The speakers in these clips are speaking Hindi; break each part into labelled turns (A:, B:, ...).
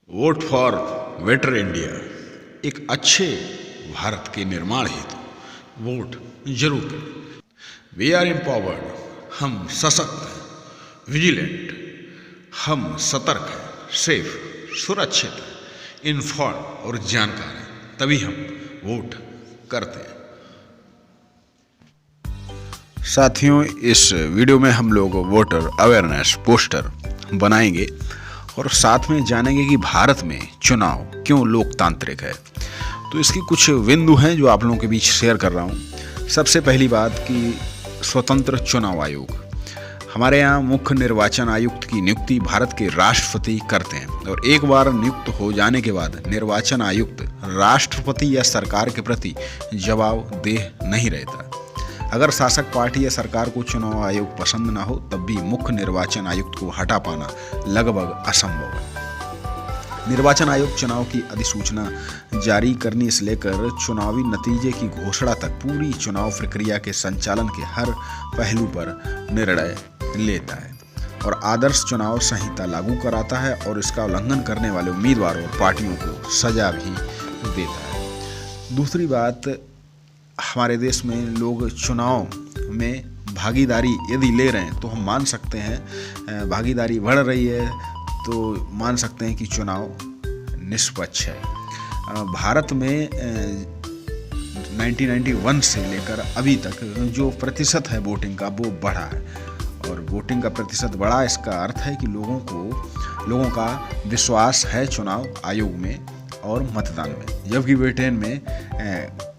A: वोट फॉर बेटर इंडिया, एक अच्छे भारत के निर्माण हेतु वोट जरूर करें। वी आर एम्पावर्ड, हम सशक्त हैं। विजिलेंट, हम सतर्क हैं। सेफ, सुरक्षित हैं। इन्फॉर्म और जानकार हैं, तभी हम वोट करते हैं। साथियों, इस वीडियो में हम लोग वोटर अवेयरनेस पोस्टर बनाएंगे और साथ में जानेंगे कि भारत में चुनाव क्यों लोकतांत्रिक है। तो इसकी कुछ बिंदु हैं जो आप लोगों के बीच शेयर कर रहा हूं। सबसे पहली बात कि स्वतंत्र चुनाव आयोग। हमारे यहाँ मुख्य निर्वाचन आयुक्त की नियुक्ति भारत के राष्ट्रपति करते हैं और एक बार नियुक्त हो जाने के बाद निर्वाचन आयुक्त राष्ट्रपति या सरकार के प्रति जवाबदेह नहीं रहता। अगर शासक पार्टी या सरकार को चुनाव आयोग पसंद ना हो तब भी मुख्य निर्वाचन आयुक्त को हटा पाना लगभग असंभव है। निर्वाचन आयोग चुनाव की अधिसूचना जारी करने से लेकर चुनावी नतीजे की घोषणा तक पूरी चुनाव प्रक्रिया के संचालन के हर पहलू पर निर्णय लेता है और आदर्श चुनाव संहिता लागू कराता है और इसका उल्लंघन करने वाले उम्मीदवारों और पार्टियों को सजा भी देता है। दूसरी बात, हमारे देश में लोग चुनाव में भागीदारी यदि ले रहे हैं तो हम मान सकते हैं, भागीदारी बढ़ रही है तो मान सकते हैं कि चुनाव निष्पक्ष है। भारत में 1991 से लेकर अभी तक जो प्रतिशत है वोटिंग का वो बढ़ा है और वोटिंग का प्रतिशत बढ़ा, इसका अर्थ है कि लोगों का विश्वास है चुनाव आयोग में और मतदान में, जबकि ब्रिटेन में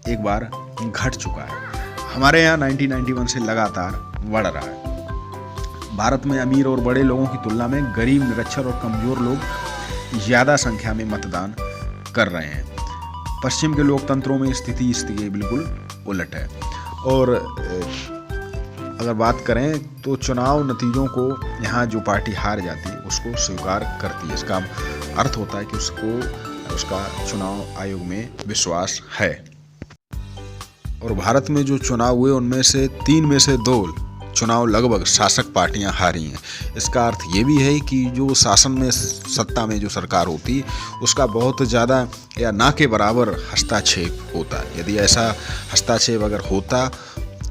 A: एक बार घट चुका है। हमारे यहाँ 1991 से लगातार बढ़ रहा है। भारत में अमीर और बड़े लोगों की तुलना में गरीब, निरक्षर और कमजोर लोग ज़्यादा संख्या में मतदान कर रहे हैं। पश्चिम के लोकतंत्रों में स्थिति बिल्कुल उलट है। और अगर बात करें तो चुनाव नतीजों को यहाँ जो पार्टी हार जाती है उसको स्वीकार करती है। इसका अर्थ होता है कि उसका चुनाव आयोग में विश्वास है। और भारत में जो चुनाव हुए उनमें से 3 में से 2 चुनाव लगभग शासक पार्टियां हारी हैं। इसका अर्थ ये भी है कि जो शासन में सत्ता में जो सरकार होती उसका बहुत ज़्यादा या ना के बराबर हस्तक्षेप होता है। यदि ऐसा हस्तक्षेप अगर होता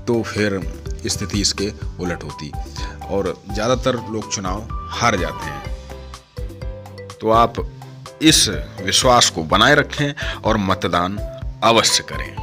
A: तो फिर स्थिति इसके उलट होती और ज़्यादातर लोग चुनाव हार जाते हैं। तो आप इस विश्वास को बनाए रखें और मतदान अवश्य करें।